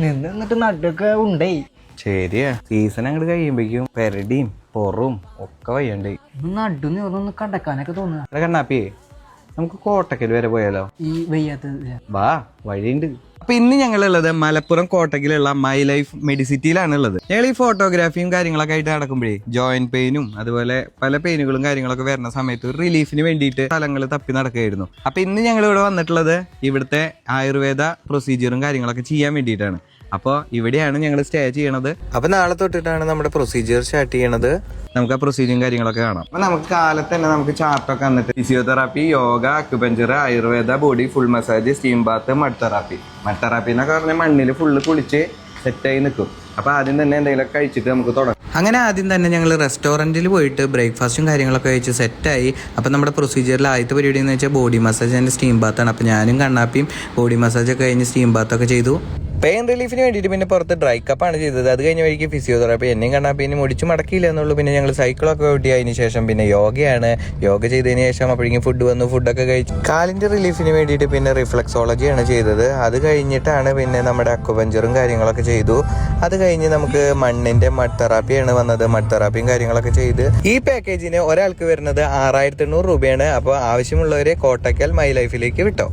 എന്നിട്ട് നടുക്കെ ഉണ്ടേ. ശരിയാ, സീസൺ അങ്ങോട്ട് കഴിയുമ്പോഴേക്കും പെരടിയും പൊറും ഒക്കെ വയ്യണ്ടേ. നടു നീർന്നൊന്ന് കടക്കാനൊക്കെ തോന്നുക. കണ്ണാപ്പിയേ, നമുക്ക് കോട്ടക്കൽ വരെ പോയാലോ? ഈ വയ്യാത്തത് വാ, വഴിയുണ്ട്. അപ്പൊ ഇന്ന് ഞങ്ങളുള്ളത് മലപ്പുറം കോട്ടക്കിലുള്ള മൈ ലൈഫ് മെഡിസിറ്റിയിലാണ് ഉള്ളത്. ഞങ്ങൾ ഈ ഫോട്ടോഗ്രാഫിയും കാര്യങ്ങളൊക്കെ ആയിട്ട് നടക്കുമ്പോഴേ ജോയിന്റ് പെയിനും അതുപോലെ പല പെയിനുകളും കാര്യങ്ങളൊക്കെ വരുന്ന സമയത്ത് റിലീഫിന് വേണ്ടിയിട്ട് സ്ഥലങ്ങൾ തപ്പി നടക്കുകയായിരുന്നു. അപ്പൊ ഇന്ന് ഞങ്ങൾ ഇവിടെ വന്നിട്ടുള്ളത് ഇവിടുത്തെ ആയുർവേദ പ്രൊസീജിയറും കാര്യങ്ങളൊക്കെ ചെയ്യാൻ വേണ്ടിയിട്ടാണ്. അപ്പോൾ ഇവിടെയാണ് ഞങ്ങൾ സ്റ്റേ ചെയ്യണത്. അപ്പൊ നാളെ തൊട്ടിട്ടാണ് നമ്മുടെ പ്രൊസീജിയർ സ്റ്റാർട്ട് ചെയ്യണത്. നമുക്ക് ആ പ്രൊസീജിയറും കാര്യങ്ങളൊക്കെ കാണാം. അപ്പൊ നമുക്ക് കാലത്ത് തന്നെ നമുക്ക് ചാർട്ടൊക്കെ വന്നിട്ട് physiotherapy, yoga, acupuncture, Ayurveda, body full massage, steam Baat, mud therapy. Mud therapy എന്നൊക്കെ പറഞ്ഞാൽ മണ്ണിൽ ഫുള്ള് കുളിച്ച് സെറ്റായി നിൽക്കും. അപ്പൊ ആദ്യം തന്നെ എന്തെങ്കിലും കഴിച്ചിട്ട് നമുക്ക് തുടങ്ങാം. അങ്ങനെ ആദ്യം തന്നെ ഞങ്ങൾ റെസ്റ്റോറൻറ്റിൽ പോയിട്ട് ബ്രേക്ക്ഫാസ്റ്റും കാര്യങ്ങളൊക്കെ കഴിച്ച് സെറ്റായി. അപ്പം നമ്മുടെ പ്രൊസീജിയറിൽ ആദ്യത്തെ പരിപാടി എന്ന് വെച്ചാൽ ബോഡി മസാജ് ആൻഡ് സ്റ്റീം ബാത്താണ്. അപ്പം ഞാനും കണ്ണാപ്പിയും ബോഡി മസാജൊക്കെ കഴിഞ്ഞ് സ്റ്റീം ബാത്തൊക്കെ ചെയ്തു. പെയിൻ റിലീഫിന് വേണ്ടിയിട്ട് പിന്നെ പുറത്ത് ഡ്രൈ കപ്പാണ് ചെയ്തത്. അത് കഴിഞ്ഞ വഴിക്ക് ഫിസിയോതെറാപ്പി, എന്നെയും കണ്ണാപ്പിനും ഒടിച്ചു മടക്കിയില്ല എന്നുള്ളൂ. പിന്നെ ഞങ്ങൾ സൈക്കിളൊക്കെ ഓട്ടി. അതിന് ശേഷം പിന്നെ യോഗയാണ്. യോഗ ചെയ്തതിന് ശേഷം അപ്പോഴേക്കും ഫുഡ് വന്നു, ഫുഡൊക്കെ കഴിച്ചു. കാലിൻ്റെ റിലീഫിന് വേണ്ടിയിട്ട് പിന്നെ റിഫ്ലക്സോളജിയാണ് ചെയ്തത്. അത് കഴിഞ്ഞിട്ടാണ് പിന്നെ നമ്മുടെ അക്യുപഞ്ചറും കാര്യങ്ങളൊക്കെ ചെയ്തു. അത് കഴിഞ്ഞ് നമുക്ക് മണ്ണിൻ്റെ മഡ് തെറാപ്പിയാണ് വന്നത്. മഡ് തെറാപ്പിയും കാര്യങ്ങളൊക്കെ ചെയ്ത് ഈ പാക്കേജിന് ഒരാൾക്ക് വരുന്നത് 6800 രൂപയാണ്. അപ്പോൾ ആവശ്യമുള്ളവരെ കോട്ടക്കൽ മൈ ലൈഫിലേക്ക് വിട്ടോ.